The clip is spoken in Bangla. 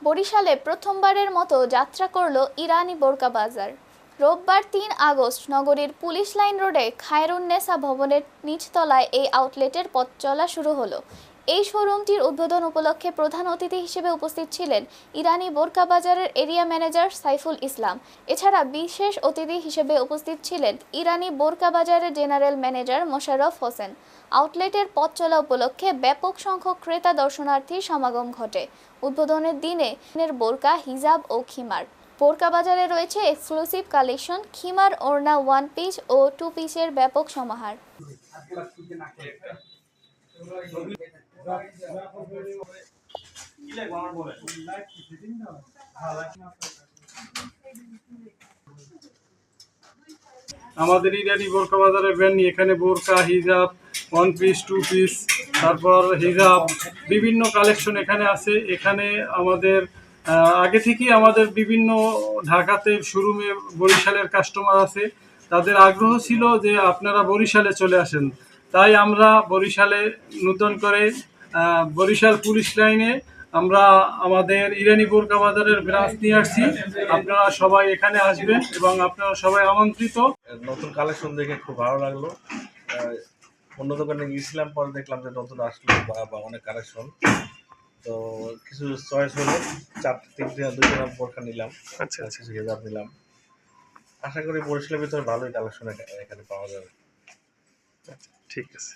বরিশালে প্রথমবারের মতো যাত্রা করল ইরানি বোরকা বাজার। রোববার ৩ আগস্ট নগরীর পুলিশ লাইন রোডে খায়রুন্নেসা ভবনের নিচতলায় এই আউটলেটের পথ চলা শুরু হলো। এই শোরুমটির উদ্বোধন উপলক্ষে প্রধান অতিথি হিসেবে উপস্থিত ছিলেন ইরানি বোরকা বাজারের এরিয়া ম্যানেজার সাইফুল ইসলাম। এছাড়া বিশেষ অতিথি হিসেবে উপস্থিত ছিলেন ইরানি বোরকা বাজারের জেনারেল ম্যানেজার মোশাররফ হোসেন। আউটলেটের পথ চলা উপলক্ষে ব্যাপক সংখ্যক ক্রেতা দর্শনার্থীর সমাগম ঘটে। উদ্বোধনের দিনে বোরকা, হিজাব ও খিমার। বোরকা বাজারে রয়েছে এক্সক্লুসিভ কালেকশন, খিমার, ওড়না, ওয়ান পিস ও টু পিসের ব্যাপক সমাহার। আমাদের ইরানি বোরকা বাজারের ব্র্যান্ড এখানে বোরকা, হিজাব, ওয়ান পিস, টু পিস, তারপর হিজাব, বিভিন্ন কালেকশন এখানে আছে। এখানে আমাদের আগে থেকেই আমাদের বিভিন্ন ঢাকাতে শোরুমে বরিশালের কাস্টমার আছে, তাদের আগ্রহ ছিল যে আপনারা বরিশালে চলে আসেন। তাই আমরা বরিশালে নতুন করে বরিশাল পুলিশ লাইনে আমরা আমাদের ইরানি বোরকা বাজারের ব্রাঞ্চ নিয়ে আসছি। আপনারা সবাই এখানে আসবেন এবং আপনারা সবাই আমন্ত্রিত। নতুন কালেকশন দেখে খুব ভালো লাগলো। অন্য দোকানে গিয়েছিলাম, পরে দেখলাম যে নতুন আসলো বা অনেক কালেকশন, তো কিছু চয়েস হলো। দুইটা বোরখা নিলাম, কিছু হিজাব নিলাম। আশা করি বরিশালের ভিতরে ভালোই কালেকশন এখানে পাওয়া যাবে। ঠিক আছে।